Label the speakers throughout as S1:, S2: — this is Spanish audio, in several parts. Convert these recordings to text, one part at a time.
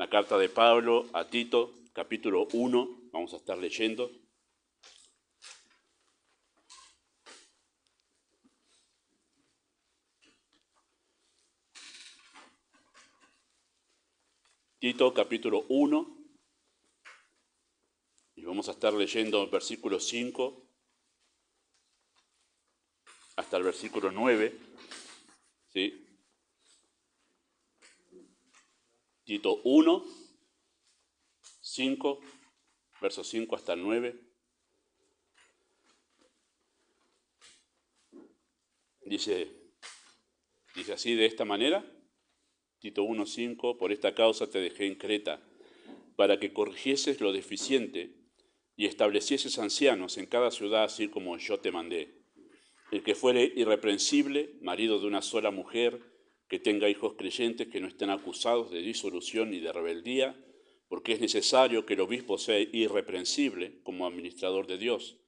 S1: La carta de Pablo a Tito, capítulo 1, vamos a estar leyendo. Tito, capítulo 1, y vamos a estar leyendo el versículo 5 hasta el versículo 9, ¿sí? Tito 1, 5, versos 5 hasta el 9. Dice así, de esta manera, Tito 1, 5, por esta causa te dejé en Creta, para que corrigieses lo deficiente y establecieses ancianos en cada ciudad, así como yo te mandé. El que fuere irreprensible, marido de una sola mujer, que tenga hijos creyentes que no estén acusados de disolución ni de rebeldía, porque es necesario que el obispo sea irreprensible como administrador de Dios,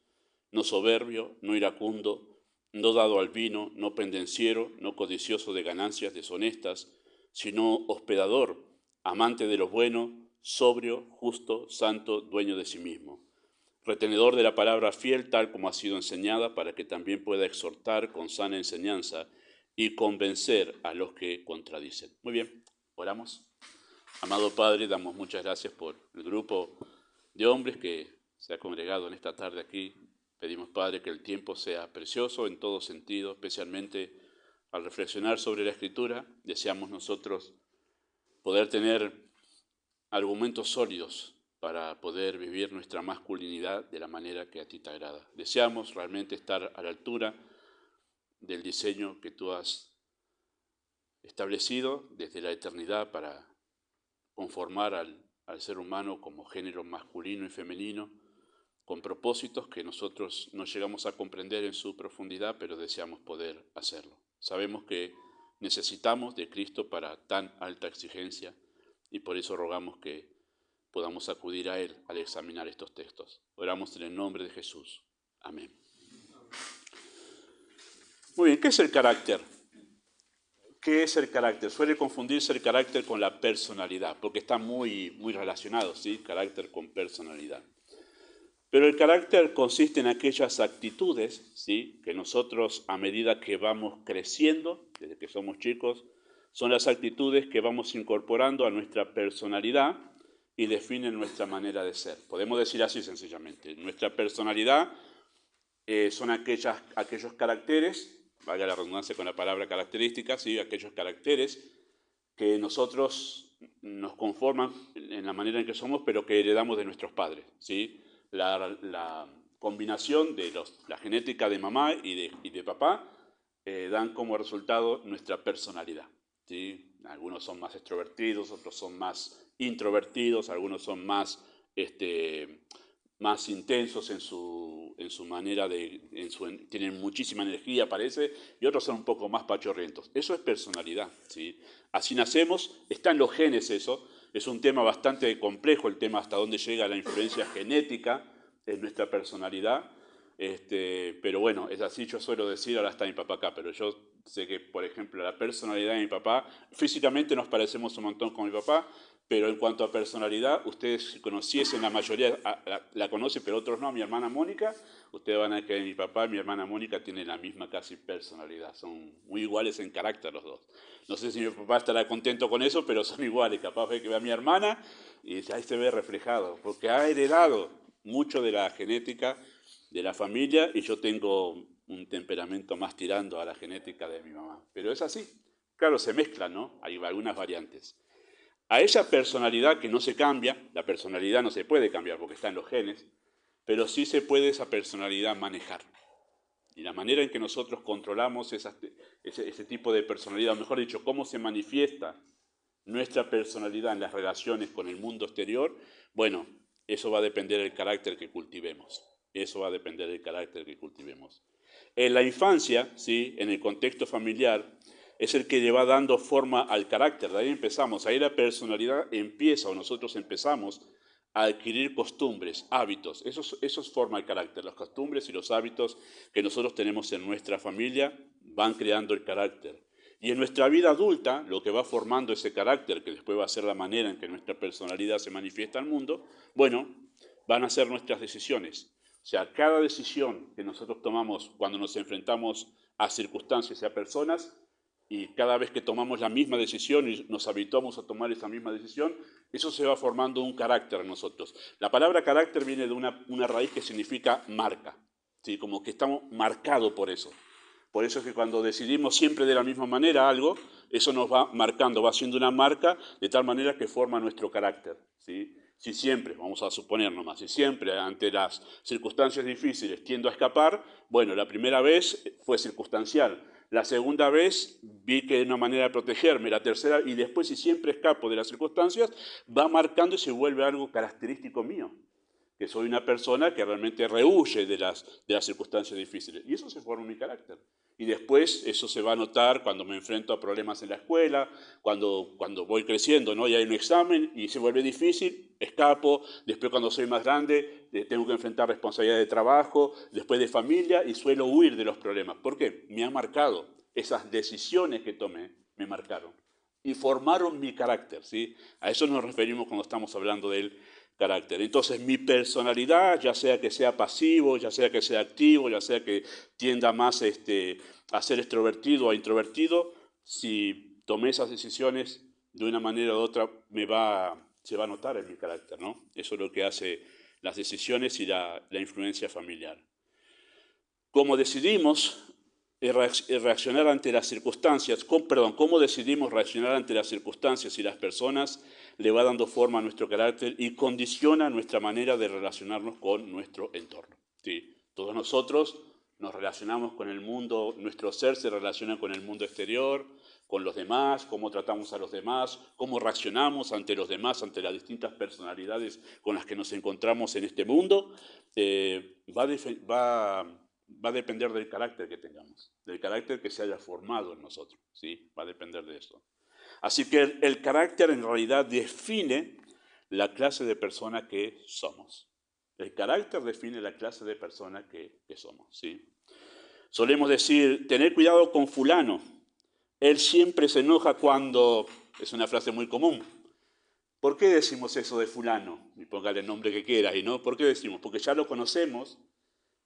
S1: no soberbio, no iracundo, no dado al vino, no pendenciero, no codicioso de ganancias deshonestas, sino hospedador, amante de lo bueno, sobrio, justo, santo, dueño de sí mismo, retenedor de la palabra fiel tal como ha sido enseñada, para que también pueda exhortar con sana enseñanza y convencer a los que contradicen. Muy bien, oramos. Amado Padre, damos muchas gracias por el grupo de hombres que se ha congregado en esta tarde aquí. Pedimos, Padre, que el tiempo sea precioso en todo sentido, especialmente al reflexionar sobre la Escritura. Deseamos nosotros poder tener argumentos sólidos para poder vivir nuestra masculinidad de la manera que a ti te agrada. Deseamos realmente estar a la altura del diseño que tú has establecido desde la eternidad para conformar al ser humano como género masculino y femenino, con propósitos que nosotros no llegamos a comprender en su profundidad, pero deseamos poder hacerlo. Sabemos que necesitamos de Cristo para tan alta exigencia y por eso rogamos que podamos acudir a Él al examinar estos textos. Oramos en el nombre de Jesús. Amén. Muy bien, ¿qué es el carácter? ¿Qué es el carácter? Suele confundirse el carácter con la personalidad, porque está muy relacionado, ¿sí? Carácter con personalidad. Pero el carácter consiste en aquellas actitudes, ¿sí?, que nosotros, a medida que vamos creciendo, desde que somos chicos, son las actitudes que vamos incorporando a nuestra personalidad y definen nuestra manera de ser. Podemos decir así sencillamente. Nuestra personalidad son aquellos caracteres, valga la redundancia con la palabra características, ¿sí?, aquellos caracteres que nosotros nos conforman en la manera en que somos, pero que heredamos de nuestros padres, ¿sí? La combinación de la genética de mamá y de papá dan como resultado nuestra personalidad, ¿sí? Algunos son más extrovertidos, otros son más introvertidos, algunos son más intensos en su manera tienen muchísima energía, parece, y otros son un poco más pachorrientos. Eso es personalidad, ¿sí? Así nacemos, está en los genes eso. Es un tema bastante complejo, el tema hasta dónde llega la influencia genética en nuestra personalidad. Pero bueno, es así, yo suelo decir, ahora está mi papá acá, pero yo sé que, por ejemplo, la personalidad de mi papá, físicamente nos parecemos un montón con mi papá, pero en cuanto a personalidad, ustedes si conociesen, la mayoría la conocen, pero otros no, mi hermana Mónica, ustedes van a ver que mi papá y mi hermana Mónica tienen la misma casi personalidad, son muy iguales en carácter los dos. No sé si mi papá estará contento con eso, pero son iguales. Capaz ve que ve a mi hermana y dice, ahí se ve reflejado, porque ha heredado mucho de la genética de la familia y yo tengo un temperamento más tirando a la genética de mi mamá. Pero es así. Claro, se mezclan, ¿no? Hay algunas variantes. A esa personalidad que no se cambia, la personalidad no se puede cambiar porque está en los genes, pero sí se puede esa personalidad manejar. Y la manera en que nosotros controlamos ese tipo de personalidad, o mejor dicho, cómo se manifiesta nuestra personalidad en las relaciones con el mundo exterior, bueno, eso va a depender del carácter que cultivemos. Eso va a depender del carácter que cultivemos. En la infancia, ¿sí?, en el contexto familiar, es el que le va dando forma al carácter. De ahí empezamos, ahí la personalidad empieza, o nosotros empezamos a adquirir costumbres, hábitos. Eso forma el carácter. Las costumbres y los hábitos que nosotros tenemos en nuestra familia van creando el carácter. Y en nuestra vida adulta, lo que va formando ese carácter, que después va a ser la manera en que nuestra personalidad se manifiesta al mundo, bueno, van a ser nuestras decisiones. O sea, cada decisión que nosotros tomamos cuando nos enfrentamos a circunstancias y a personas, y cada vez que tomamos la misma decisión y nos habituamos a tomar esa misma decisión, eso se va formando un carácter en nosotros. La palabra carácter viene de una raíz que significa marca, ¿sí? Como que estamos marcados por eso. Por eso es que cuando decidimos siempre de la misma manera algo, eso nos va marcando, va haciendo una marca de tal manera que forma nuestro carácter, ¿sí? Si siempre, vamos a suponer nomás, si siempre ante las circunstancias difíciles tiendo a escapar, bueno, la primera vez fue circunstancial, la segunda vez vi que era una manera de protegerme, la tercera, y después si siempre escapo de las circunstancias, va marcando y se vuelve algo característico mío, que soy una persona que realmente rehúye de las circunstancias difíciles. Y eso se forma en mi carácter. Y después eso se va a notar cuando me enfrento a problemas en la escuela, cuando voy creciendo, ¿no? Y hay un examen y se vuelve difícil, escapo. Después cuando soy más grande tengo que enfrentar responsabilidades de trabajo, después de familia, y suelo huir de los problemas. ¿Por qué? Me ha marcado. Esas decisiones que tomé me marcaron. Y formaron mi carácter, ¿sí? A eso nos referimos cuando estamos hablando del carácter. Entonces mi personalidad, ya sea que sea pasivo, ya sea que sea activo, ya sea que tienda más a ser extrovertido o a introvertido, si tomé esas decisiones de una manera u otra se va a notar en mi carácter, ¿no? Eso es lo que hace las decisiones y la influencia familiar. Cómo decidimos reaccionar ante las circunstancias, cómo decidimos reaccionar ante las circunstancias y las personas le va dando forma a nuestro carácter y condiciona nuestra manera de relacionarnos con nuestro entorno. ¿Sí? Todos nosotros nos relacionamos con el mundo, nuestro ser se relaciona con el mundo exterior, con los demás, cómo tratamos a los demás, cómo reaccionamos ante los demás, ante las distintas personalidades con las que nos encontramos en este mundo, va a depender del carácter que tengamos, del carácter que se haya formado en nosotros, ¿sí? Va a depender de eso. Así que el carácter en realidad define la clase de persona que somos. El carácter define la clase de persona que somos, ¿sí? Solemos decir, tener cuidado con fulano. Él siempre se enoja cuando... Es una frase muy común. ¿Por qué decimos eso de fulano? Y póngale el nombre que quieras, ¿no? ¿Por qué decimos? Porque ya lo conocemos,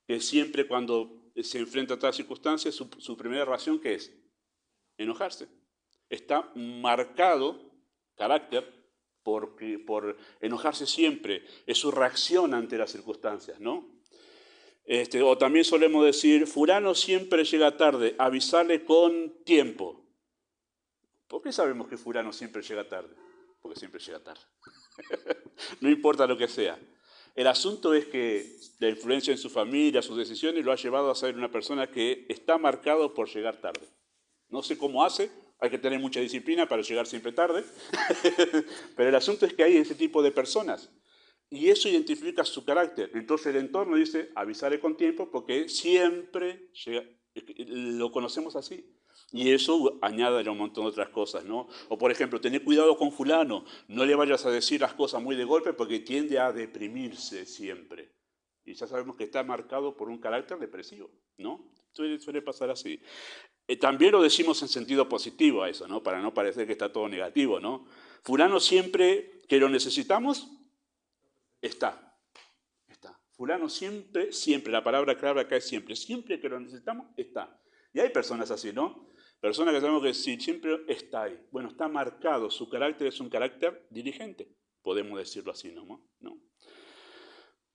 S1: que siempre cuando se enfrenta a otras circunstancias, su primera reacción, ¿qué es? Enojarse. Está marcado, carácter, por enojarse siempre. Es su reacción ante las circunstancias, ¿no? O también solemos decir, fulano siempre llega tarde, avisarle con tiempo. ¿Por qué sabemos que fulano siempre llega tarde? Porque siempre llega tarde. No importa lo que sea. El asunto es que la influencia en su familia, sus decisiones, lo ha llevado a ser una persona que está marcado por llegar tarde. No sé cómo hace, hay que tener mucha disciplina para llegar siempre tarde, pero el asunto es que hay ese tipo de personas y eso identifica su carácter. Entonces el entorno dice, avisarle con tiempo porque siempre llega, lo conocemos así. Y eso añade a un montón de otras cosas, ¿no? O por ejemplo, tener cuidado con fulano, no le vayas a decir las cosas muy de golpe porque tiende a deprimirse siempre. Y ya sabemos que está marcado por un carácter depresivo, ¿no? Suele pasar así. También lo decimos en sentido positivo a eso, ¿no? Para no parecer que está todo negativo, ¿no? Fulano siempre que lo necesitamos, está. Fulano siempre, la palabra clave acá es siempre que lo necesitamos, está. Y hay personas así, ¿no? Personas que sabemos que sí, siempre está ahí. Bueno, está marcado, su carácter es un carácter dirigente, podemos decirlo así, ¿no?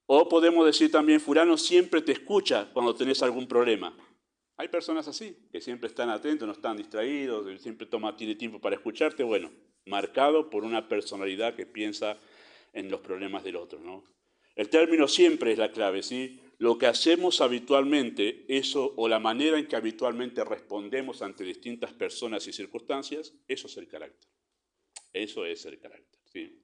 S1: O podemos decir también, fulano siempre te escucha cuando tenés algún problema. Hay personas así, que siempre están atentos, no están distraídos, siempre tiene tiempo para escucharte, bueno, marcado por una personalidad que piensa en los problemas del otro, ¿no? El término siempre es la clave, ¿sí? Lo que hacemos habitualmente, eso o la manera en que habitualmente respondemos ante distintas personas y circunstancias, eso es el carácter. Eso es el carácter, ¿sí?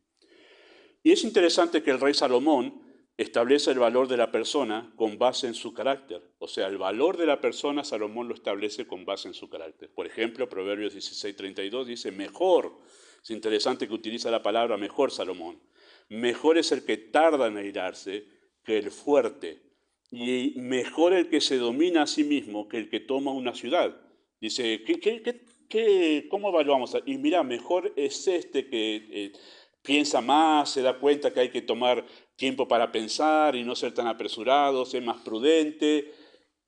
S1: Y es interesante que el rey Salomón establece el valor de la persona con base en su carácter. O sea, el valor de la persona Salomón lo establece con base en su carácter. Por ejemplo, Proverbios 16:32 dice, mejor. Es interesante que utiliza la palabra mejor Salomón. Mejor es el que tarda en airarse que el fuerte. Y mejor el que se domina a sí mismo que el que toma una ciudad. Dice, ¿qué ¿cómo evaluamos? Y mira, mejor es este que piensa más, se da cuenta que hay que tomar tiempo para pensar y no ser tan apresurado, ser más prudente,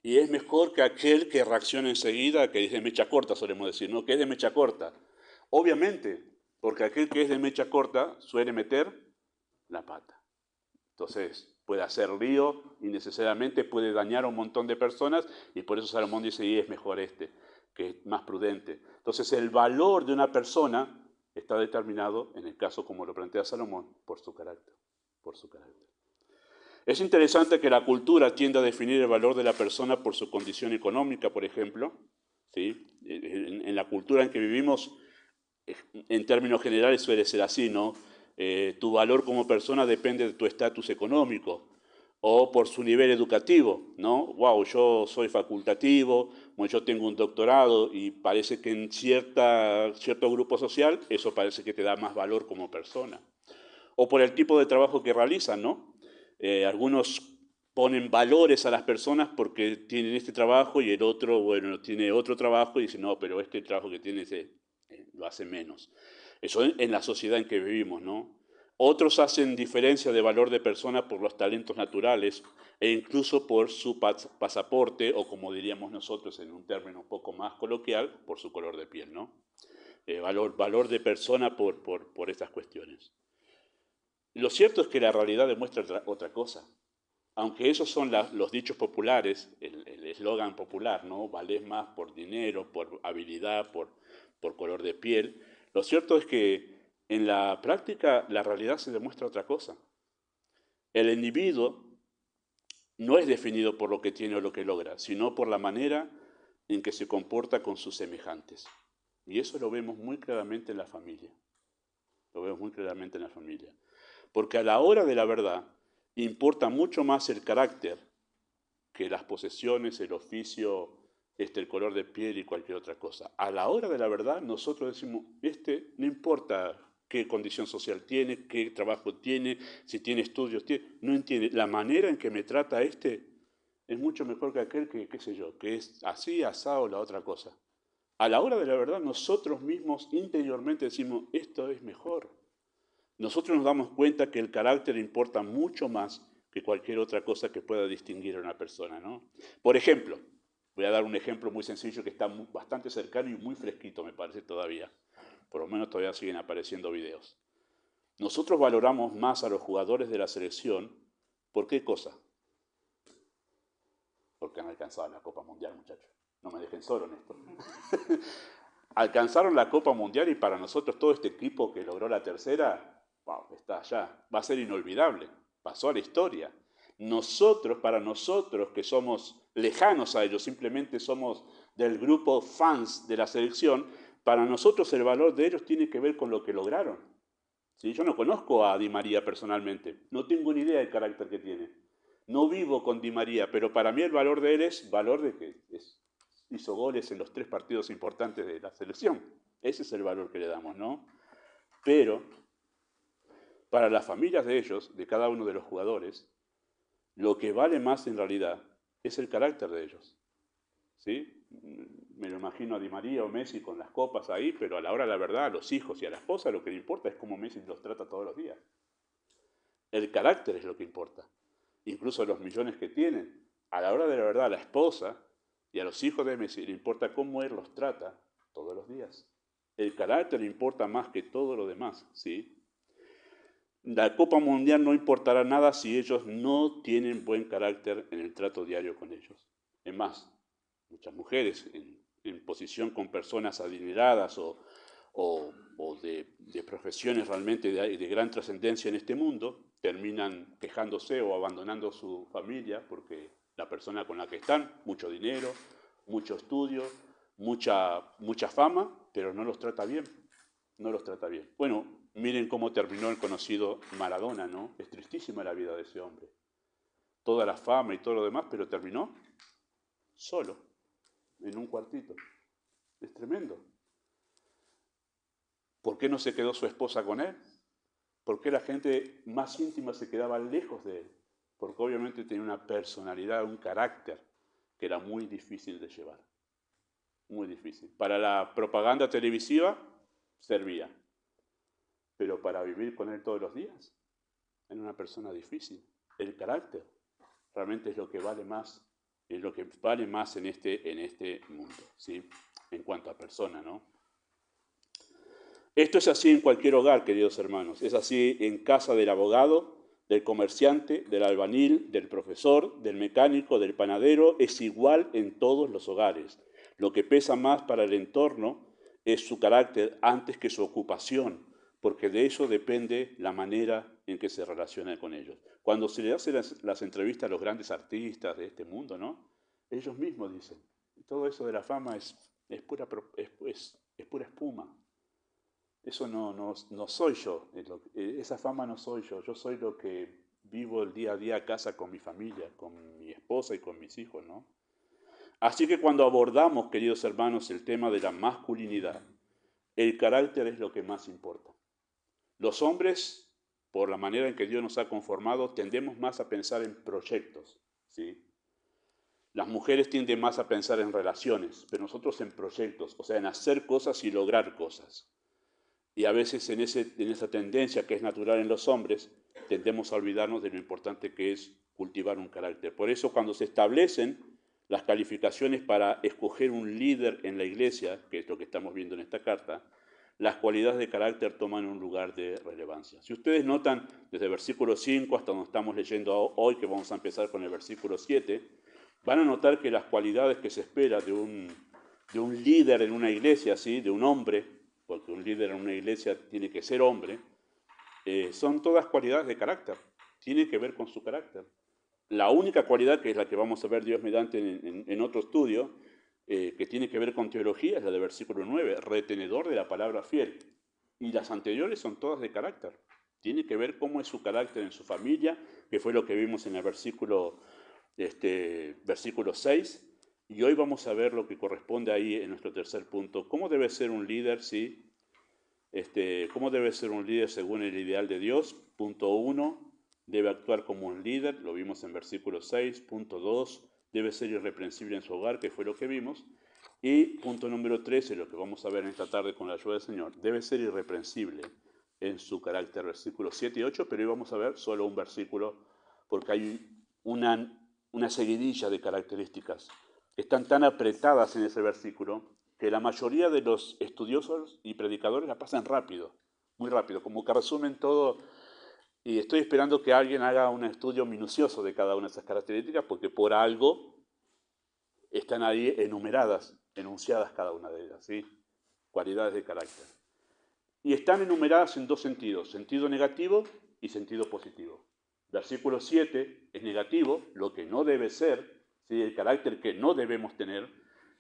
S1: y es mejor que aquel que reacciona enseguida, que es de mecha corta, solemos decir, ¿no? Que es de mecha corta. Obviamente, porque aquel que es de mecha corta suele meter la pata. Entonces, puede hacer lío innecesariamente, puede dañar a un montón de personas, y por eso Salomón dice, y es mejor este, que es más prudente. Entonces, el valor de una persona está determinado, en el caso como lo plantea Salomón, por su carácter. Por su carácter. Es interesante que la cultura tienda a definir el valor de la persona por su condición económica, por ejemplo. ¿Sí? En la cultura en que vivimos, en términos generales suele ser así, ¿no? Tu valor como persona depende de tu estatus económico o por su nivel educativo, ¿no? Wow, yo soy facultativo, bueno, yo tengo un doctorado y parece que en cierto grupo social eso parece que te da más valor como persona. O por el tipo de trabajo que realizan, ¿no? Algunos ponen valores a las personas porque tienen este trabajo y el otro, bueno, tiene otro trabajo y dicen, no, pero este trabajo que tiene lo hace menos. Eso en la sociedad en que vivimos, ¿no? Otros hacen diferencia de valor de persona por los talentos naturales e incluso por su pasaporte o como diríamos nosotros en un término un poco más coloquial, por su color de piel, ¿no? Valor de persona por estas cuestiones. Lo cierto es que la realidad demuestra otra cosa. Aunque esos son los dichos populares, el eslogan popular, ¿no? Valés más por dinero, por habilidad, por color de piel. Lo cierto es que en la práctica la realidad se demuestra otra cosa. El individuo no es definido por lo que tiene o lo que logra, sino por la manera en que se comporta con sus semejantes. Y eso lo vemos muy claramente en la familia. Lo vemos muy claramente en la familia. Porque a la hora de la verdad importa mucho más el carácter que las posesiones, el oficio, el color de piel y cualquier otra cosa. A la hora de la verdad nosotros decimos, no importa qué condición social tiene, qué trabajo tiene, si tiene estudios, no entiende. La manera en que me trata es mucho mejor que aquel que, qué sé yo, que es así, asado, la otra cosa. A la hora de la verdad nosotros mismos interiormente decimos, esto es mejor. Nosotros nos damos cuenta que el carácter importa mucho más que cualquier otra cosa que pueda distinguir a una persona, ¿no? Por ejemplo, voy a dar un ejemplo muy sencillo que está bastante cercano y muy fresquito, me parece todavía. Por lo menos todavía siguen apareciendo videos. Nosotros valoramos más a los jugadores de la selección. ¿Por qué cosa? Porque han alcanzado la Copa Mundial, muchachos. No me dejen solo en esto. Alcanzaron la Copa Mundial y para nosotros todo este equipo que logró la tercera, wow, está allá, va a ser inolvidable, pasó a la historia. Para nosotros que somos lejanos a ellos, simplemente somos del grupo fans de la selección, para nosotros el valor de ellos tiene que ver con lo que lograron. ¿Sí? Yo no conozco a Di María personalmente, no tengo ni idea del carácter que tiene. No vivo con Di María, pero para mí el valor de él es valor de que hizo goles en los 3 partidos importantes de la selección. Ese es el valor que le damos, ¿no? Pero para las familias de ellos, de cada uno de los jugadores, lo que vale más en realidad es el carácter de ellos. ¿Sí? Me lo imagino a Di María o Messi con las copas ahí, pero a la hora de la verdad, a los hijos y a la esposa lo que le importa es cómo Messi los trata todos los días. El carácter es lo que importa. Incluso los millones que tienen. A la hora de la verdad, a la esposa y a los hijos de Messi le importa cómo él los trata todos los días. El carácter importa más que todo lo demás, ¿sí? La Copa Mundial no importará nada si ellos no tienen buen carácter en el trato diario con ellos. Es más, muchas mujeres en posición con personas adineradas o de profesiones realmente de gran trascendencia en este mundo, terminan quejándose o abandonando su familia porque la persona con la que están, mucho dinero, mucho estudio, mucha fama, pero no los trata bien, no los trata bien. Bueno, miren cómo terminó el conocido Maradona, ¿no? Es tristísima la vida de ese hombre. Toda la fama y todo lo demás, pero terminó solo, en un cuartito. Es tremendo. ¿Por qué no se quedó su esposa con él? ¿Por qué la gente más íntima se quedaba lejos de él? Porque obviamente tenía una personalidad, un carácter que era muy difícil de llevar. muy difícil. Para la propaganda televisiva servía, pero para vivir con él todos los días, en una persona difícil. El carácter realmente es lo que vale más, es lo que vale más en este mundo, ¿sí? En cuanto a persona, ¿no? Esto es así en cualquier hogar, queridos hermanos. Es así en casa del abogado, del comerciante, del albañil, del profesor, del mecánico, del panadero. Es igual en todos los hogares. Lo que pesa más para el entorno es su carácter antes que su ocupación, porque de eso depende la manera en que se relaciona con ellos. Cuando se le hacen las entrevistas a los grandes artistas de este mundo, ¿no? Ellos mismos dicen, todo eso de la fama es pura espuma. Eso no soy yo, esa fama no soy yo soy lo que vivo el día a día a casa con mi familia, con mi esposa y con mis hijos, ¿no? Así que cuando abordamos, queridos hermanos, el tema de la masculinidad, el carácter es lo que más importa. Los hombres, por la manera en que Dios nos ha conformado, tendemos más a pensar en proyectos, ¿sí? Las mujeres tienden más a pensar en relaciones, pero nosotros en proyectos, o sea, en hacer cosas y lograr cosas. Y a veces en esa tendencia que es natural en los hombres, tendemos a olvidarnos de lo importante que es cultivar un carácter. Por eso cuando se establecen las calificaciones para escoger un líder en la iglesia, que es lo que estamos viendo en esta carta, las cualidades de carácter toman un lugar de relevancia. Si ustedes notan, desde el versículo 5 hasta donde estamos leyendo hoy, que vamos a empezar con el versículo 7, van a notar que las cualidades que se espera de un líder en una iglesia, ¿sí? De un hombre, porque un líder en una iglesia tiene que ser hombre, son todas cualidades de carácter, tiene que ver con su carácter. La única cualidad, que es la que vamos a ver Dios mediante en otro estudio, que tiene que ver con teología, es la del versículo 9, retenedor de la palabra fiel. Y las anteriores son todas de carácter. Tiene que ver cómo es su carácter en su familia, que fue lo que vimos en el versículo 6. Y hoy vamos a ver lo que corresponde ahí en nuestro tercer punto. ¿Cómo debe ser un líder, sí? ¿Cómo debe ser un líder según el ideal de Dios? Punto 1, debe actuar como un líder, lo vimos en versículo 6. Punto 2, debe ser irreprensible en su hogar, que fue lo que vimos. Y punto número 13, lo que vamos a ver en esta tarde con la ayuda del Señor, debe ser irreprensible en su carácter, versículos 7 y 8, pero hoy vamos a ver solo un versículo, porque hay una seguidilla de características que están tan apretadas en ese versículo que la mayoría de los estudiosos y predicadores la pasan rápido, muy rápido, como que resumen todo, y estoy esperando que alguien haga un estudio minucioso de cada una de esas características, porque por algo están ahí enumeradas, enunciadas cada una de ellas, ¿sí? Cualidades de carácter. Y están enumeradas en dos sentidos, sentido negativo y sentido positivo. Versículo 7 es negativo, lo que no debe ser, ¿sí? El carácter que no debemos tener,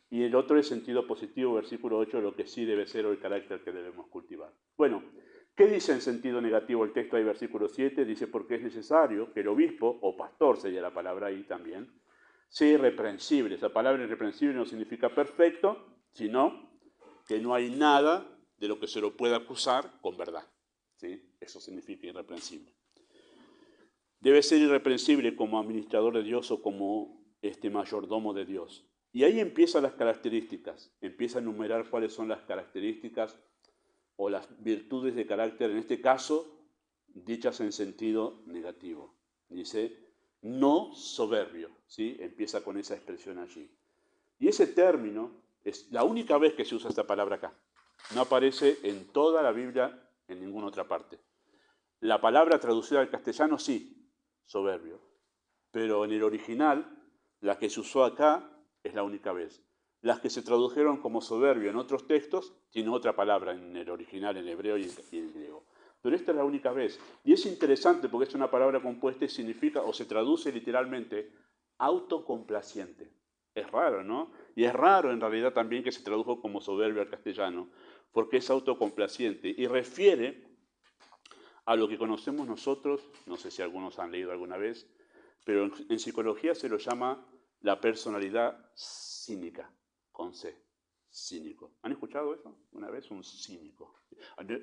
S1: y el otro es sentido positivo, versículo 8, lo que sí debe ser o el carácter que debemos cultivar. Bueno, ¿qué dice en sentido negativo el texto ahí, versículo 7? Dice, porque es necesario que el obispo, o pastor sería la palabra ahí también, sea irreprensible. Esa palabra irreprensible no significa perfecto, sino que no hay nada de lo que se lo pueda acusar con verdad, ¿sí? Eso significa irreprensible. Debe ser irreprensible como administrador de Dios o como mayordomo de Dios. Y ahí empiezan las características, empieza a enumerar cuáles son las características o las virtudes de carácter, en este caso, dichas en sentido negativo. Dice, no soberbio, ¿sí? Empieza con esa expresión allí. Y ese término es la única vez que se usa esta palabra acá. No aparece en toda la Biblia en ninguna otra parte. La palabra traducida al castellano sí, soberbio, pero en el original, la que se usó acá es la única vez. Las que se tradujeron como soberbio en otros textos tienen otra palabra en el original, en hebreo y en griego. Pero esta es la única vez. Y es interesante porque es una palabra compuesta y significa, o se traduce literalmente, autocomplaciente. Es raro, ¿no? Y es raro en realidad también que se tradujo como soberbio al castellano, porque es autocomplaciente y refiere a lo que conocemos nosotros, no sé si algunos han leído alguna vez, pero en psicología se lo llama la personalidad cínica, con C, cínico. ¿Han escuchado eso? Una vez un cínico.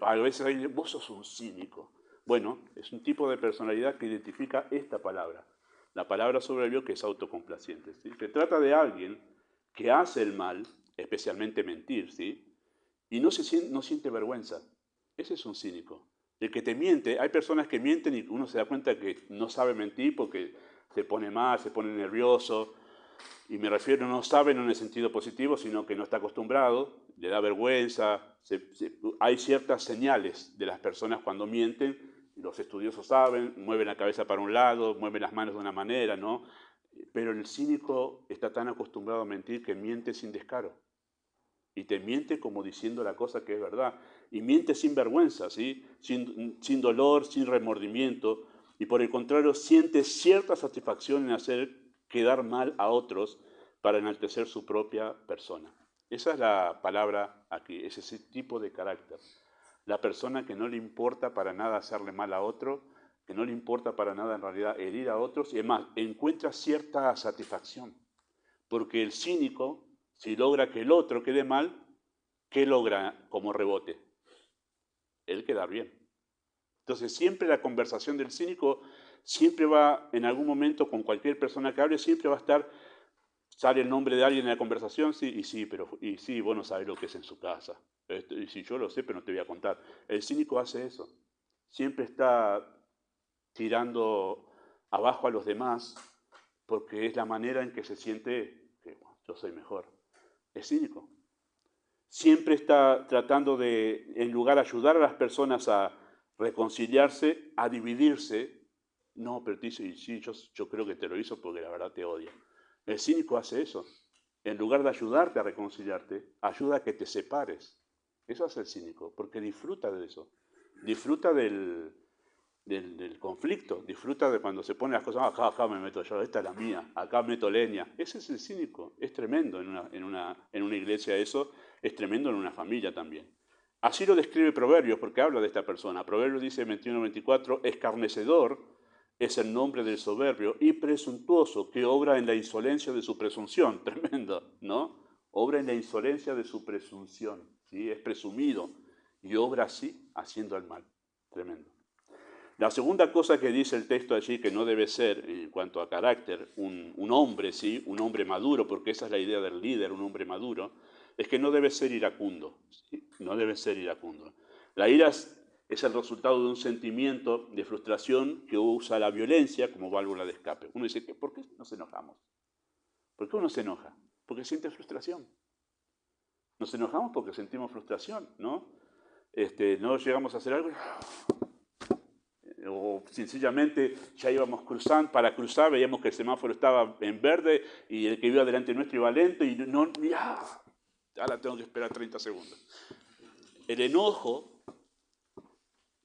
S1: A veces hay, vos sos un cínico. Bueno, es un tipo de personalidad que identifica esta palabra, la palabra soberbio, que es autocomplaciente, ¿sí? Se trata de alguien que hace el mal especialmente mentir, ¿sí? Y no siente vergüenza. Ese es un cínico. El que te miente, hay personas que mienten y uno se da cuenta que no sabe mentir porque se pone mal, se pone nervioso. Y me refiero, no sabe no en el sentido positivo, sino que no está acostumbrado, le da vergüenza. Hay ciertas señales de las personas cuando mienten, los estudiosos saben, mueven la cabeza para un lado, mueven las manos de una manera, ¿no? Pero el cínico está tan acostumbrado a mentir que miente sin descaro. Y te miente como diciendo la cosa que es verdad. Y miente sin vergüenza, ¿sí? Sin dolor, sin remordimiento. Y por el contrario, siente cierta satisfacción en hacer quedar mal a otros para enaltecer su propia persona. Esa es la palabra aquí, es ese tipo de carácter. La persona que no le importa para nada hacerle mal a otro, que no le importa para nada en realidad herir a otros, y además encuentra cierta satisfacción. Porque el cínico, si logra que el otro quede mal, ¿qué logra como rebote? Él quedar bien. Entonces siempre la conversación del cínico siempre va, en algún momento, con cualquier persona que hable, siempre va a estar, sale el nombre de alguien en la conversación, sí, y sí, vos no sabés lo que es en su casa. Y si yo lo sé, pero no te voy a contar. El cínico hace eso. Siempre está tirando abajo a los demás porque es la manera en que se siente que bueno, yo soy mejor. Es cínico. Siempre está tratando de, en lugar de ayudar a las personas a reconciliarse, a dividirse. No, pero te dice, sí, yo creo que te lo hizo porque la verdad te odia. El cínico hace eso. En lugar de ayudarte a reconciliarte, ayuda a que te separes. Eso hace el cínico, porque disfruta de eso. Disfruta del conflicto, disfruta de cuando se ponen las cosas, acá me meto yo, esta es la mía, acá meto leña. Ese es el cínico, es tremendo en una iglesia eso, es tremendo en una familia también. Así lo describe Proverbios, porque habla de esta persona. Proverbios dice 21-24, escarnecedor es el nombre del soberbio y presuntuoso, que obra en la insolencia de su presunción. Tremendo, ¿no? Obra en la insolencia de su presunción, ¿sí? Es presumido y obra así, haciendo el mal. Tremendo. La segunda cosa que dice el texto allí, que no debe ser, en cuanto a carácter, un hombre, ¿sí? Un hombre maduro, porque esa es la idea del líder, un hombre maduro, es que no debe ser iracundo, ¿sí? No debe ser iracundo. La ira es el resultado de un sentimiento de frustración que usa la violencia como válvula de escape. Uno dice, ¿por qué nos enojamos? ¿Por qué uno se enoja? Porque siente frustración. Nos enojamos porque sentimos frustración, ¿no? No llegamos a hacer algo o sencillamente ya íbamos cruzando, para cruzar veíamos que el semáforo estaba en verde y el que iba delante nuestro iba lento y no, ya, ahora tengo que esperar 30 segundos. El enojo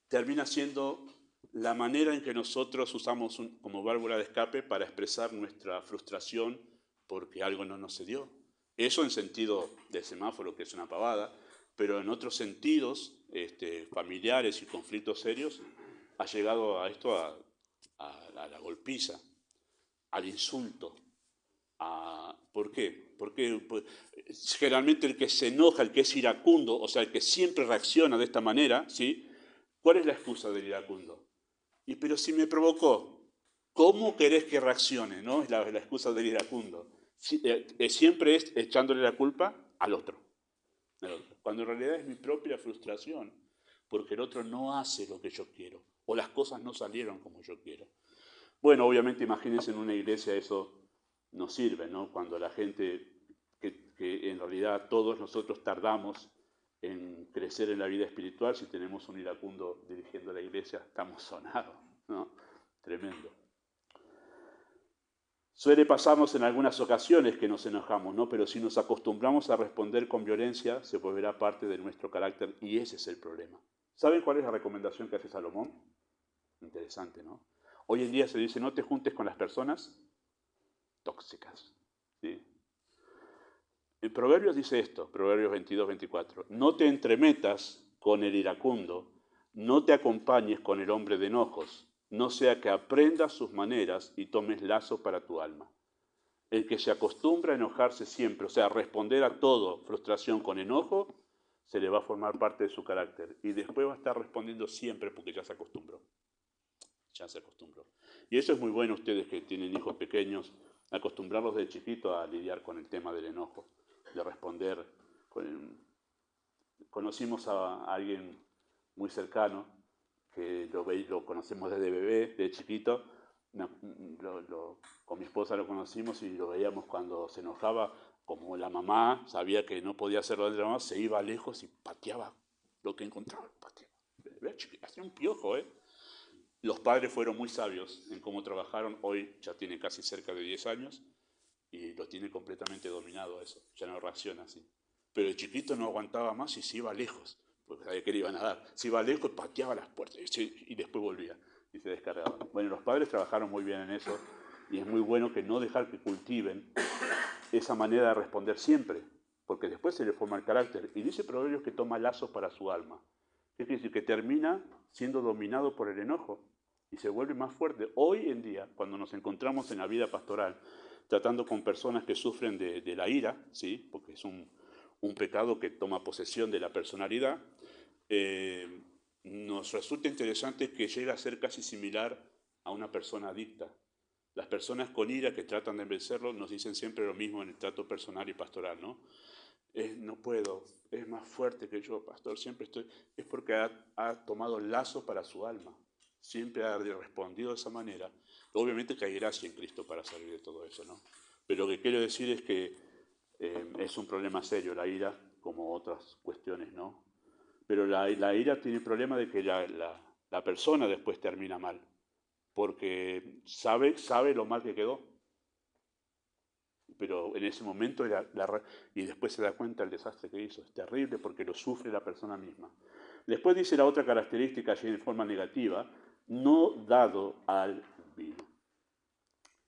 S1: termina siendo la manera en que nosotros usamos como válvula de escape para expresar nuestra frustración porque algo no nos se dio. Eso en sentido del semáforo, que es una pavada, pero en otros sentidos familiares y conflictos serios, ha llegado a esto, a la golpiza, al insulto. ¿Por qué? Porque pues, generalmente el que se enoja, el que es iracundo, o sea, el que siempre reacciona de esta manera, ¿sí? ¿Cuál es la excusa del iracundo? Pero si me provocó, ¿cómo querés que reaccione? ¿No? Es la excusa del iracundo. Siempre es echándole la culpa al otro. Cuando en realidad es mi propia frustración, porque el otro no hace lo que yo quiero, o las cosas no salieron como yo quiero. Bueno, obviamente imagínense en una iglesia eso no sirve, ¿no? Cuando la gente, que en realidad todos nosotros tardamos en crecer en la vida espiritual, si tenemos un iracundo dirigiendo la iglesia, estamos sonados, ¿no? Tremendo. Suele pasarnos en algunas ocasiones que nos enojamos, ¿no? Pero si nos acostumbramos a responder con violencia, se volverá parte de nuestro carácter y ese es el problema. ¿Saben cuál es la recomendación que hace Salomón? Interesante, ¿no? Hoy en día se dice, no te juntes con las personas tóxicas, ¿sí? En Proverbios dice esto, Proverbios 22-24, no te entremetas con el iracundo, no te acompañes con el hombre de enojos, no sea que aprendas sus maneras y tomes lazo para tu alma. El que se acostumbra a enojarse siempre, o sea, a responder a todo frustración con enojo, se le va a formar parte de su carácter y después va a estar respondiendo siempre porque ya se acostumbró. Ya se acostumbró. Y eso es muy bueno ustedes que tienen hijos pequeños, acostumbrarlos de chiquito a lidiar con el tema del enojo. de responder. Conocimos a alguien muy cercano, que lo conocemos desde bebé, de chiquito. Con mi esposa lo conocimos y lo veíamos cuando se enojaba, como la mamá sabía que no podía hacerlo de la mamá, se iba lejos y pateaba lo que encontraba. Pateaba. Hacía un piojo, ¿eh? Los padres fueron muy sabios en cómo trabajaron. Hoy ya tiene casi cerca de 10 años y lo tiene completamente dominado eso. Ya no reacciona así. Pero el chiquito no aguantaba más y se iba lejos, porque sabía que le iban a dar. Se iba lejos, pateaba las puertas y después volvía y se descargaba. Bueno, los padres trabajaron muy bien en eso y es muy bueno que no dejar que cultiven esa manera de responder siempre, porque después se le forma el carácter. Y dice Proverbios que toma lazos para su alma. ¿Qué quiere decir? Que termina siendo dominado por el enojo y se vuelve más fuerte. Hoy en día, cuando nos encontramos en la vida pastoral, tratando con personas que sufren de la ira, ¿sí? Porque es un pecado que toma posesión de la personalidad, nos resulta interesante que llega a ser casi similar a una persona adicta. Las personas con ira que tratan de vencerlo nos dicen siempre lo mismo en el trato personal y pastoral, ¿no? No puedo, es más fuerte que yo, pastor, siempre estoy... Es porque ha tomado lazo para su alma, siempre ha respondido de esa manera. Obviamente que hay gracia en Cristo para salir de todo eso, ¿no? Pero lo que quiero decir es que es un problema serio la ira, como otras cuestiones, ¿no? Pero la ira tiene el problema de que la persona después termina mal, porque sabe lo mal que quedó, pero en ese momento y después se da cuenta del desastre que hizo. Es terrible porque lo sufre la persona misma. Después dice la otra característica, allí en forma negativa, no dado al vino.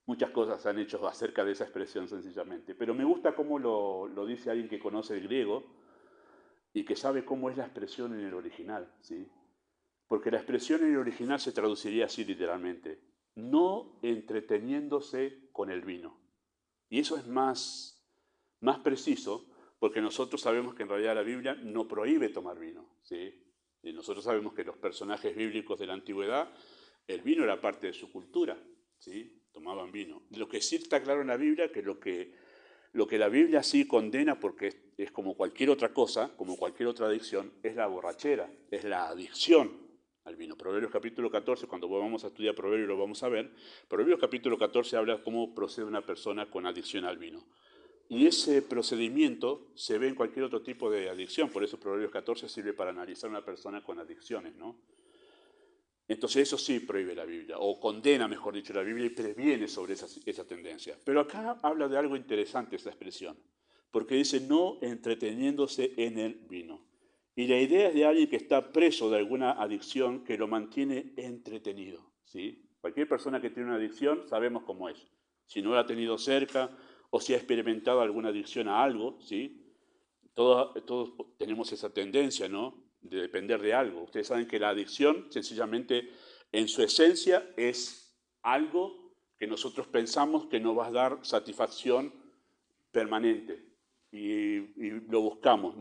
S1: Muchas cosas se han hecho acerca de esa expresión sencillamente, pero me gusta cómo lo dice alguien que conoce el griego y que sabe cómo es la expresión en el original, ¿sí? Porque la expresión en el original se traduciría así literalmente: no entreteniéndose con el vino. Y eso es más preciso, porque nosotros sabemos que en realidad la Biblia no prohíbe tomar vino, ¿sí? Y nosotros sabemos que los personajes bíblicos de la antigüedad, el vino era parte de su cultura, ¿sí? Tomaban vino. Lo que sí está claro en la Biblia, que lo que la Biblia sí condena, porque es como cualquier otra cosa, como cualquier otra adicción, es la borrachera, es la adicción al vino. Proverbios capítulo 14, cuando vamos a estudiar Proverbios lo vamos a ver. Proverbios capítulo 14 habla cómo procede una persona con adicción al vino. Y ese procedimiento se ve en cualquier otro tipo de adicción, por eso Proverbios 14 sirve para analizar a una persona con adicciones, ¿no? Entonces eso sí prohíbe la Biblia, o condena, mejor dicho, la Biblia y previene sobre esa tendencia. Pero acá habla de algo interesante esta expresión, porque dice no entreteniéndose en el vino. Y la idea es de alguien que está preso de alguna adicción que lo mantiene entretenido, ¿sí? Cualquier persona que tiene una adicción sabemos cómo es. Si no la ha tenido cerca o si ha experimentado alguna adicción a algo, ¿sí? Todos tenemos esa tendencia, ¿no? De depender de algo. Ustedes saben que la adicción, sencillamente, en su esencia, es algo que nosotros pensamos que nos va a dar satisfacción permanente. Y lo buscamos.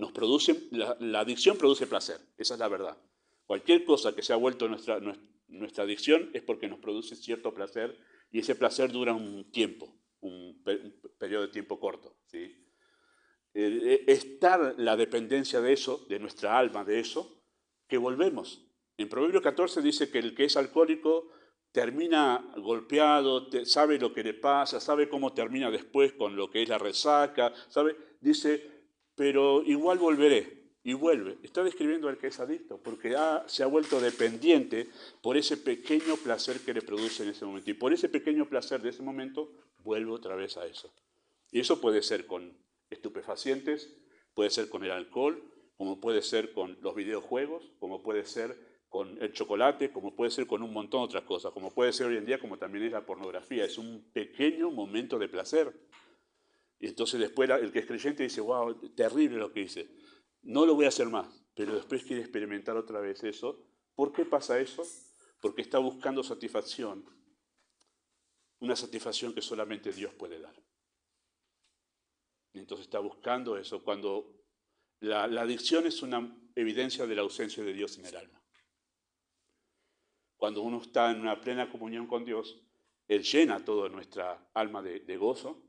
S1: La adicción produce placer, esa es la verdad. Cualquier cosa que se ha vuelto nuestra adicción es porque nos produce cierto placer y ese placer dura un tiempo, un periodo de tiempo corto, ¿sí? Está la dependencia de eso, de nuestra alma, de eso, que volvemos. En Proverbio 14 dice que el que es alcohólico termina golpeado, sabe lo que le pasa, sabe cómo termina después con lo que es la resaca, sabe, dice, pero igual volveré. Y vuelve. Está describiendo al que es adicto, porque se ha vuelto dependiente por ese pequeño placer que le produce en ese momento. Y por ese pequeño placer de ese momento, vuelve otra vez a eso. Y eso puede ser con estupefacientes, puede ser con el alcohol, como puede ser con los videojuegos, como puede ser con el chocolate, como puede ser con un montón de otras cosas, como puede ser hoy en día, como también es la pornografía. Es un pequeño momento de placer. Y entonces después el que es creyente dice, wow, terrible lo que hice, no lo voy a hacer más, pero después quiere experimentar otra vez eso. ¿Por qué pasa eso? Porque está buscando satisfacción, una satisfacción que solamente Dios puede dar. Entonces está buscando eso. Cuando la adicción es una evidencia de la ausencia de Dios en el alma. Cuando uno está en una plena comunión con Dios, Él llena toda nuestra alma de gozo,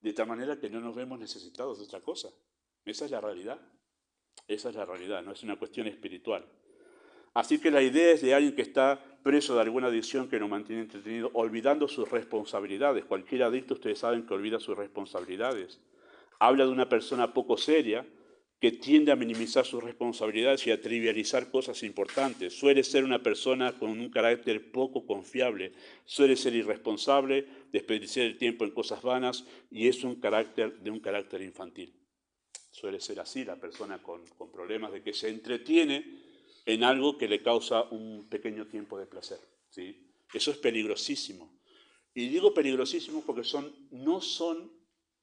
S1: de tal manera que no nos vemos necesitados de otra cosa. Esa es la realidad. Esa es la realidad, no es una cuestión espiritual. Así que la idea es de alguien que está preso de alguna adicción que lo mantiene entretenido, olvidando sus responsabilidades. Cualquier adicto, ustedes saben que olvida sus responsabilidades. Habla de una persona poco seria que tiende a minimizar sus responsabilidades y a trivializar cosas importantes. Suele ser una persona con un carácter poco confiable, suele ser irresponsable, desperdiciar el tiempo en cosas vanas y es un carácter infantil. Suele ser así la persona con problemas de que se entretiene en algo que le causa un pequeño tiempo de placer, ¿sí? Eso es peligrosísimo. Y digo peligrosísimo porque no son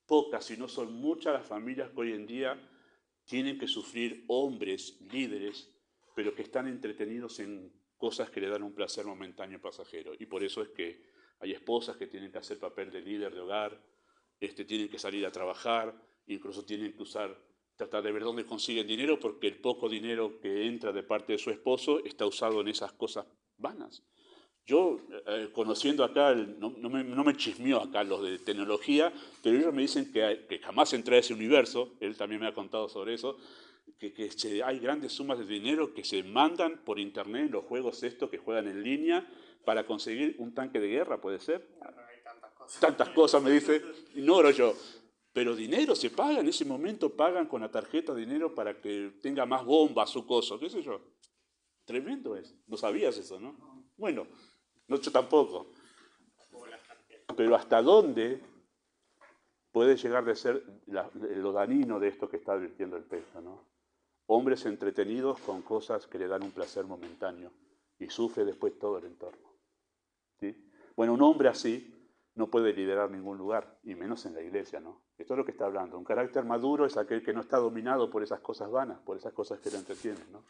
S1: pocas, sino son muchas las familias que hoy en día tienen que sufrir hombres, líderes, pero que están entretenidos en cosas que le dan un placer momentáneo pasajero. Y por eso es que hay esposas que tienen que hacer papel de líder de hogar, tienen que salir a trabajar, incluso tienen que tratar de ver dónde consiguen dinero, porque el poco dinero que entra de parte de su esposo está usado en esas cosas vanas. Yo, conociendo acá, no me chismeó acá los de tecnología, pero ellos me dicen que jamás entré a ese universo, él también me ha contado sobre eso, que hay grandes sumas de dinero que se mandan por internet, los juegos estos que juegan en línea, para conseguir un tanque de guerra, ¿puede ser?
S2: Hay tantas cosas.
S1: Tantas cosas, me dice, ignoro yo. Pero dinero se paga, en ese momento pagan con la tarjeta dinero para que tenga más bombas, su coso, qué sé yo. Tremendo es. No sabías eso, ¿no? Bueno, no, yo tampoco. Pero ¿hasta dónde puede llegar de ser lo dañino de esto que está advirtiendo el texto, ¿no? Hombres entretenidos con cosas que le dan un placer momentáneo y sufre después todo el entorno, ¿sí? Bueno, un hombre así no puede liderar ningún lugar, y menos en la iglesia, ¿no? Esto es lo que está hablando. Un carácter maduro es aquel que no está dominado por esas cosas vanas, por esas cosas que le entretienen, ¿no?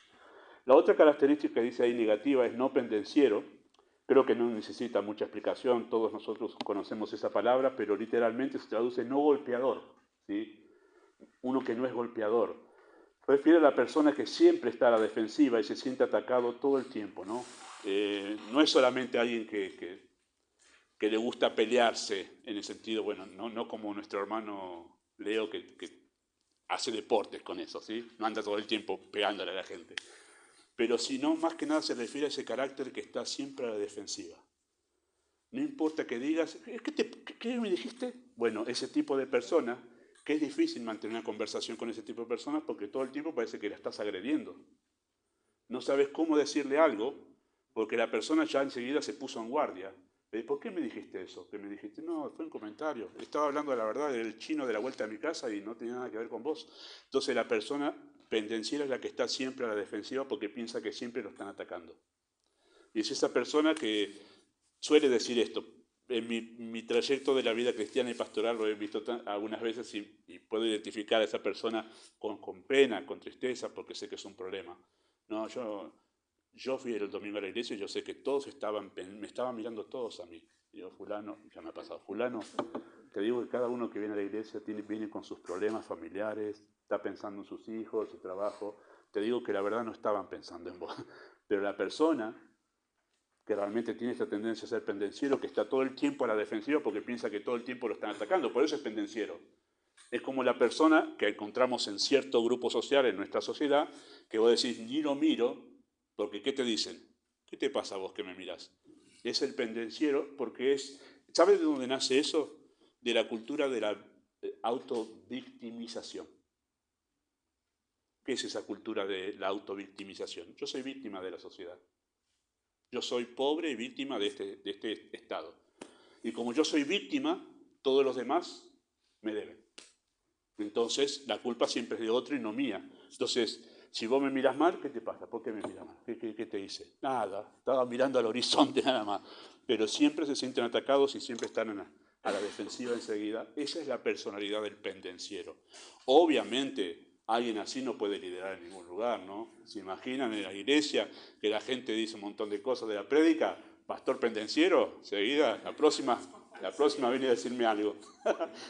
S1: La otra característica que dice ahí negativa es no pendenciero. Creo que no necesita mucha explicación, todos nosotros conocemos esa palabra, pero literalmente se traduce no golpeador, ¿sí? Uno que no es golpeador. Refiere a la persona que siempre está a la defensiva y se siente atacado todo el tiempo, ¿no? No es solamente alguien que le gusta pelearse, en el sentido, bueno, no como nuestro hermano Leo que hace deportes con eso, ¿sí? No anda todo el tiempo pegándole a la gente. Pero si no, más que nada se refiere a ese carácter que está siempre a la defensiva. No importa que digas, ¿qué me dijiste? Bueno, ese tipo de persona, que es difícil mantener una conversación con ese tipo de personas porque todo el tiempo parece que la estás agrediendo. No sabes cómo decirle algo porque la persona ya enseguida se puso en guardia. ¿Por qué me dijiste eso? ¿Qué me dijiste? No, fue un comentario. Estaba hablando de la verdad del chino de la vuelta a mi casa y no tenía nada que ver con vos. Entonces la persona pendenciera es la que está siempre a la defensiva porque piensa que siempre lo están atacando. Y es esa persona que suele decir esto. En mi trayecto de la vida cristiana y pastoral lo he visto algunas veces y puedo identificar a esa persona con pena, con tristeza, porque sé que es un problema. No, yo fui el domingo a la iglesia y yo sé que todos me estaban mirando todos a mí. Digo, fulano, ya me ha pasado, fulano, te digo que cada uno que viene a la iglesia viene con sus problemas familiares, está pensando en sus hijos, su trabajo. Te digo que la verdad no estaban pensando en vos. Pero la persona que realmente tiene esta tendencia a ser pendenciero, que está todo el tiempo a la defensiva porque piensa que todo el tiempo lo están atacando, por eso es pendenciero. Es como la persona que encontramos en cierto grupo social en nuestra sociedad, que vos decís, ni lo miro, porque ¿qué te dicen? ¿Qué te pasa a vos que me mirás? Es el pendenciero porque ¿sabes de dónde nace eso? De la cultura de la autovictimización. ¿Qué es esa cultura de la autovictimización? Yo soy víctima de la sociedad. Yo soy pobre y víctima de este estado. Y como yo soy víctima, todos los demás me deben. Entonces, la culpa siempre es de otro y no mía. Entonces, si vos me miras mal, ¿qué te pasa? ¿Por qué me miras mal? ¿Qué te hice? Nada, estaba mirando al horizonte nada más. Pero siempre se sienten atacados y siempre están a la defensiva enseguida. Esa es la personalidad del pendenciero. Obviamente, alguien así no puede liderar en ningún lugar, ¿no? ¿Se imaginan en la iglesia que la gente dice un montón de cosas de la prédica? Pastor pendenciero, enseguida, la próxima viene a decirme algo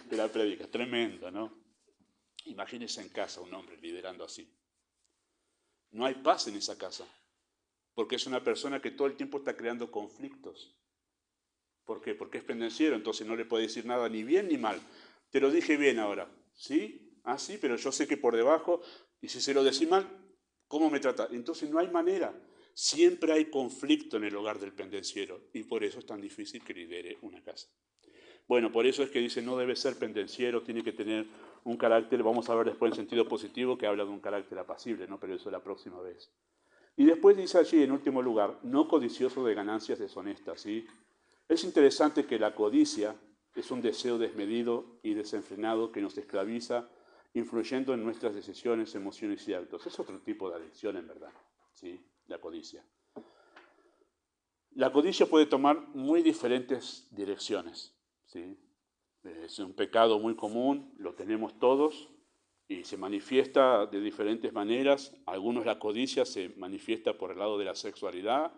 S1: de la prédica. Tremendo, ¿no? Imagínense en casa un hombre liderando así. No hay paz en esa casa, porque es una persona que todo el tiempo está creando conflictos. ¿Por qué? Porque es pendenciero, entonces no le puede decir nada ni bien ni mal. te lo dije bien ahora, ¿sí? Ah, sí, pero yo sé que por debajo, y si se lo decís mal, ¿cómo me trata? Entonces no hay manera. Siempre hay conflicto en el hogar del pendenciero y por eso es tan difícil que lidere una casa. Bueno, por eso es que dice no debe ser pendenciero, tiene que tener un carácter, vamos a ver después en sentido positivo que habla de un carácter apacible, ¿no? Pero eso la próxima vez. Y después dice allí, en último lugar, no codicioso de ganancias deshonestas, ¿sí? Es interesante que la codicia es un deseo desmedido y desenfrenado que nos esclaviza, influyendo en nuestras decisiones, emociones y actos. Es otro tipo de adicción, en verdad, ¿sí? La codicia. La codicia puede tomar muy diferentes direcciones, ¿sí? Es un pecado muy común, lo tenemos todos y se manifiesta de diferentes maneras. A algunos la codicia se manifiesta por el lado de la sexualidad,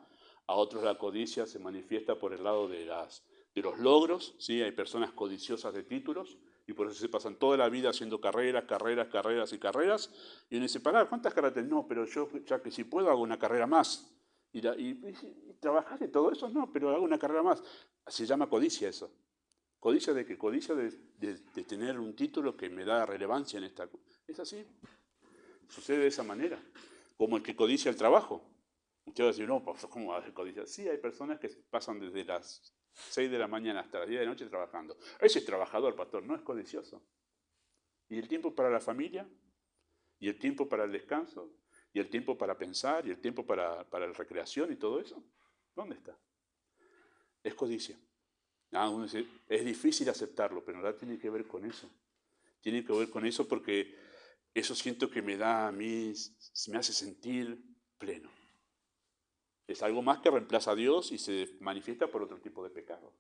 S1: a otros la codicia se manifiesta por el lado de los logros, ¿sí? Hay personas codiciosas de títulos y por eso se pasan toda la vida haciendo carreras, carreras, carreras y carreras. Y uno dice, pará, ¿cuántas carreras? No, pero yo ya que si puedo hago una carrera más. Y trabajar de todo eso, no, pero hago una carrera más. Se llama codicia eso. ¿Codicia de qué? Codicia de tener un título que me da relevancia en esta... Es así. Sucede de esa manera. Como el que codicia el trabajo. Usted va a decir, no, pues, ¿cómo va a ser codicia? Sí, hay personas que pasan desde las 6 de la mañana hasta las 10 de la noche trabajando. Ese es trabajador, pastor, no es codicioso. ¿Y el tiempo para la familia? ¿Y el tiempo para el descanso? ¿Y el tiempo para pensar? ¿Y el tiempo para la recreación y todo eso? ¿Dónde está? Es codicia. Uno dice, es difícil aceptarlo, pero en realidad tiene que ver con eso. Tiene que ver con eso porque eso siento que me da a mí, me hace sentir pleno. Es algo más que reemplaza a Dios y se manifiesta por otro tipo de pecado.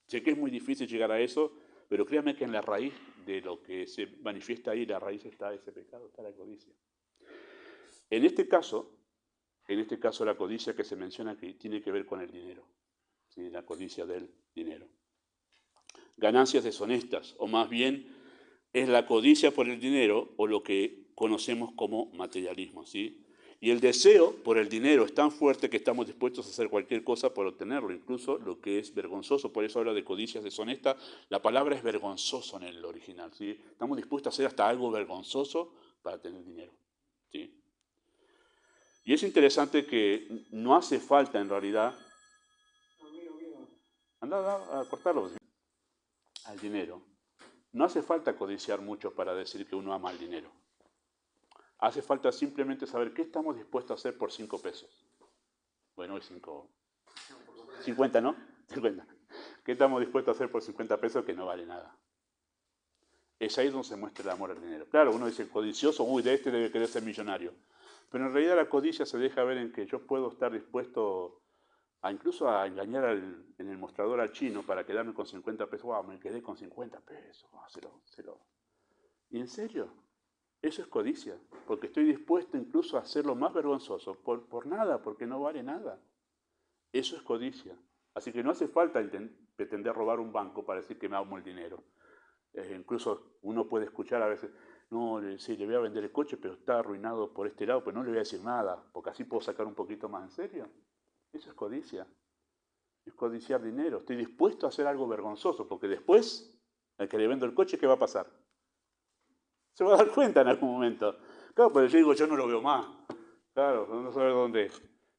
S1: Sé que es muy difícil llegar a eso, pero créame que en la raíz de lo que se manifiesta ahí, la raíz está ese pecado, está la codicia. En este caso la codicia que se menciona aquí tiene que ver con el dinero, ¿sí? La codicia del dinero. Ganancias deshonestas, o más bien es la codicia por el dinero o lo que conocemos como materialismo, ¿sí? Y el deseo por el dinero es tan fuerte que estamos dispuestos a hacer cualquier cosa por obtenerlo, incluso lo que es vergonzoso. Por eso habla de codicias deshonestas. La palabra es vergonzoso en el original, ¿sí? Estamos dispuestos a hacer hasta algo vergonzoso para tener dinero, ¿sí? Y es interesante que no hace falta en realidad... Anda a cortarlo, ¿sí? Al dinero. No hace falta codiciar mucho para decir que uno ama el dinero. Hace falta simplemente saber qué estamos dispuestos a hacer por 5 pesos. Bueno, hoy 5... 50, ¿no? 50. ¿Qué estamos dispuestos a hacer por 50 pesos que no vale nada? Es ahí donde se muestra el amor al dinero. Claro, uno dice, codicioso, uy, de este debe querer ser millonario. Pero en realidad la codicia se deja ver en que yo puedo estar dispuesto a incluso a engañar en el mostrador al chino para quedarme con 50 pesos. Wow, me quedé con 50 pesos. ¿Y en serio? Eso es codicia, porque estoy dispuesto incluso a hacerlo más vergonzoso por nada, porque no vale nada. Eso es codicia. Así que no hace falta pretender robar un banco para decir que me amo el dinero. Incluso uno puede escuchar a veces, no, sí, le voy a vender el coche, pero está arruinado por este lado, pero no le voy a decir nada, porque así puedo sacar un poquito más. ¿En serio? Eso es codicia. Es codiciar dinero. Estoy dispuesto a hacer algo vergonzoso, porque después, al que le vendo el coche, ¿qué va a pasar? Se va a dar cuenta en algún momento. Claro, pero yo digo, yo no lo veo más. Claro, no sabe dónde.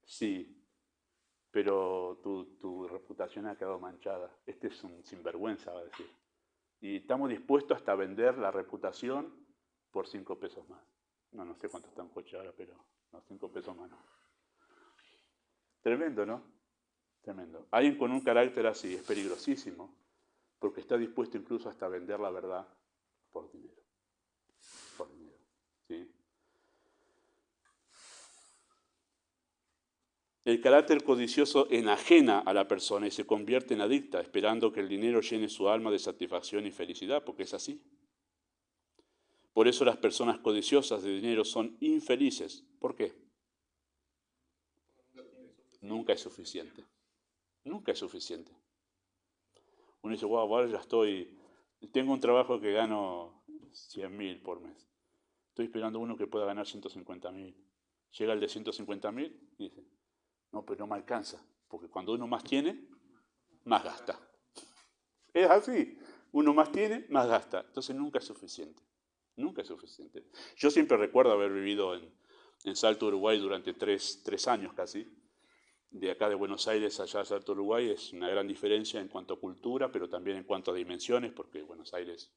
S1: Sí, pero tu reputación ha quedado manchada. Este es un sinvergüenza, va a decir. Y estamos dispuestos hasta a vender la reputación por 5 pesos más. No sé cuánto está un coche ahora, pero no, 5 pesos más no. Tremendo, ¿no? Tremendo. Alguien con un carácter así es peligrosísimo, porque está dispuesto incluso hasta a vender la verdad por dinero. Por dinero, ¿sí? El carácter codicioso enajena a la persona y se convierte en adicta, esperando que el dinero llene su alma de satisfacción y felicidad, porque es así. Por eso las personas codiciosas de dinero son infelices. ¿Por qué? Nunca es suficiente. Nunca es suficiente. Uno dice, wow, ahora ya tengo un trabajo que gano 100.000 por mes. Estoy esperando uno que pueda ganar 150.000. Llega el de 150.000 y dice, no, pero no me alcanza, porque cuando uno más tiene, más gasta. Es así. Uno más tiene, más gasta. Entonces nunca es suficiente. Nunca es suficiente. Yo siempre recuerdo haber vivido en Salto, Uruguay durante tres años casi. De acá de Buenos Aires allá a Salto, Uruguay es una gran diferencia en cuanto a cultura, pero también en cuanto a dimensiones, porque Buenos Aires,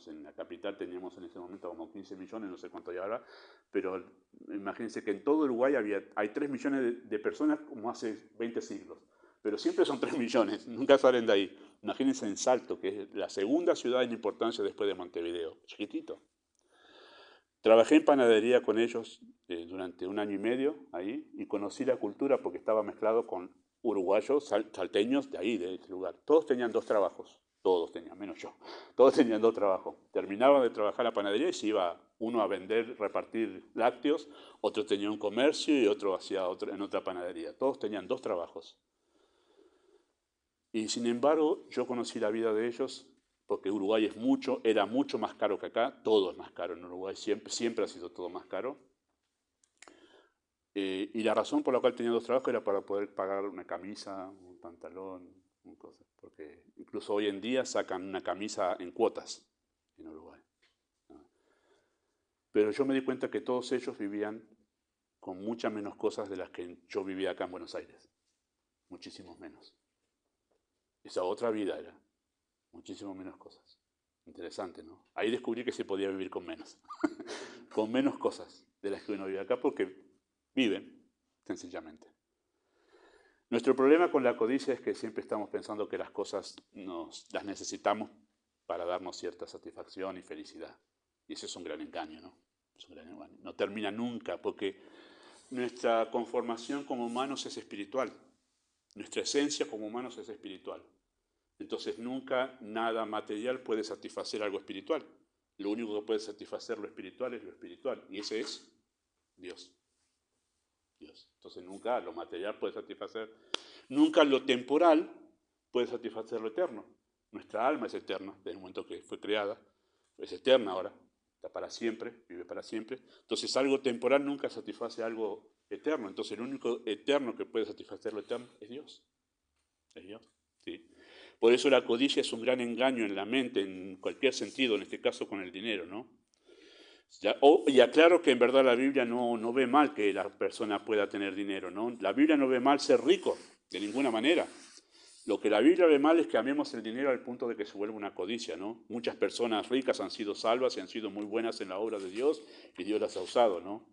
S1: en la capital teníamos en ese momento como 15 millones, no sé cuánto hay ahora, pero imagínense que en todo Uruguay hay 3 millones de personas como hace 20 siglos, pero siempre son 3 millones, nunca salen de ahí. Imagínense en Salto, que es la segunda ciudad en importancia después de Montevideo, chiquitito. Trabajé en panadería con ellos durante 1 año y medio ahí y conocí la cultura porque estaba mezclado con uruguayos, salteños de ahí, de ese lugar. Todos tenían 2 trabajos, todos tenían, menos yo. Todos tenían 2 trabajos. Terminaban de trabajar la panadería y se iba uno a vender, repartir lácteos, otro tenía un comercio y otro hacía en otra panadería. Todos tenían 2 trabajos. Y sin embargo, yo conocí la vida de ellos porque Uruguay era mucho más caro que acá, todo es más caro en Uruguay, siempre ha sido todo más caro. Y la razón por la cual tenía 2 trabajos era para poder pagar una camisa, un pantalón, cosas, porque incluso hoy en día sacan una camisa en cuotas en Uruguay. Pero yo me di cuenta que todos ellos vivían con muchas menos cosas de las que yo vivía acá en Buenos Aires, muchísimos menos. Esa otra vida era muchísimo menos cosas. Interesante, ¿no? Ahí descubrí que se podía vivir con menos, con menos cosas de las que uno vive acá porque viven, sencillamente. Nuestro problema con la codicia es que siempre estamos pensando que las cosas las necesitamos para darnos cierta satisfacción y felicidad. Y ese es un gran engaño, ¿no? Es un gran engaño. No termina nunca porque nuestra conformación como humanos es espiritual. Nuestra esencia como humanos es espiritual. Entonces nunca nada material puede satisfacer algo espiritual. Lo único que puede satisfacer lo espiritual es lo espiritual. Y ese es Dios. Dios. Entonces nunca lo material puede satisfacer. Nunca lo temporal puede satisfacer lo eterno. Nuestra alma es eterna desde el momento que fue creada. Es eterna ahora. Está para siempre. Vive para siempre. Entonces algo temporal nunca satisface algo eterno. Entonces el único eterno que puede satisfacer lo eterno es Dios. Es Dios. ¿Sí? Por eso la codicia es un gran engaño en la mente, en cualquier sentido, en este caso con el dinero, ¿no? Y aclaro que en verdad la Biblia no ve mal que la persona pueda tener dinero, ¿no? La Biblia no ve mal ser rico, de ninguna manera. Lo que la Biblia ve mal es que amemos el dinero al punto de que se vuelva una codicia, ¿no? Muchas personas ricas han sido salvas y han sido muy buenas en la obra de Dios y Dios las ha usado, ¿no?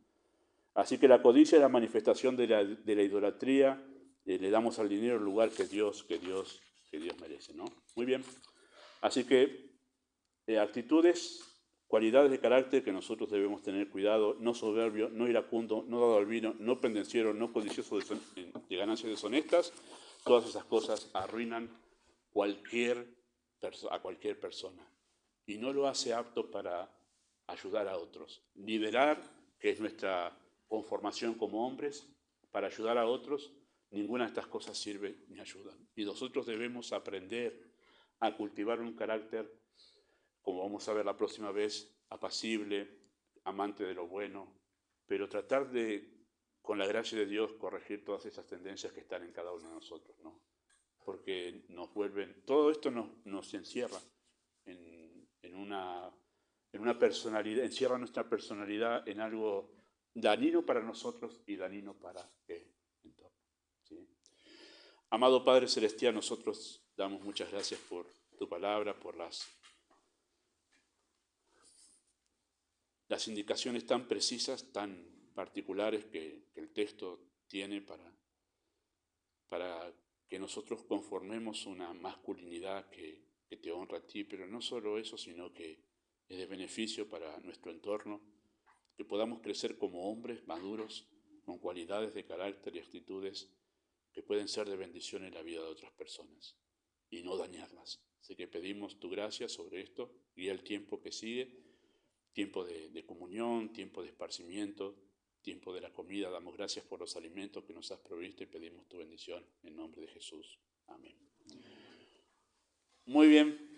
S1: Así que la codicia es la manifestación de la idolatría. Le damos al dinero el lugar que Dios merece, ¿no? Muy bien. Así que actitudes, cualidades de carácter que nosotros debemos tener cuidado: no soberbio, no iracundo, no dado al vino, no pendenciero, no codicioso de ganancias deshonestas. Todas esas cosas arruinan a cualquier persona y no lo hace apto para ayudar a otros. Liderar, que es nuestra conformación como hombres, para ayudar a otros, ninguna de estas cosas sirve ni ayuda. Y nosotros debemos aprender a cultivar un carácter, como vamos a ver la próxima vez, apacible, amante de lo bueno, pero tratar de, con la gracia de Dios, corregir todas esas tendencias que están en cada uno de nosotros, ¿no? Porque todo esto nos encierra en una personalidad, encierra nuestra personalidad en algo dañino para nosotros y dañino para el entorno. ¿Sí? Amado Padre Celestial, nosotros damos muchas gracias por tu palabra, por las indicaciones tan precisas, tan particulares que el texto tiene para que nosotros conformemos una masculinidad que te honra a ti, pero no solo eso, sino que es de beneficio para nuestro entorno, que podamos crecer como hombres maduros, con cualidades de carácter y actitudes que pueden ser de bendición en la vida de otras personas y no dañarlas. Así que pedimos tu gracia sobre esto, guía el tiempo que sigue, tiempo de comunión, tiempo de esparcimiento, tiempo de la comida. Damos gracias por los alimentos que nos has provisto y pedimos tu bendición en nombre de Jesús. Amén. Muy bien.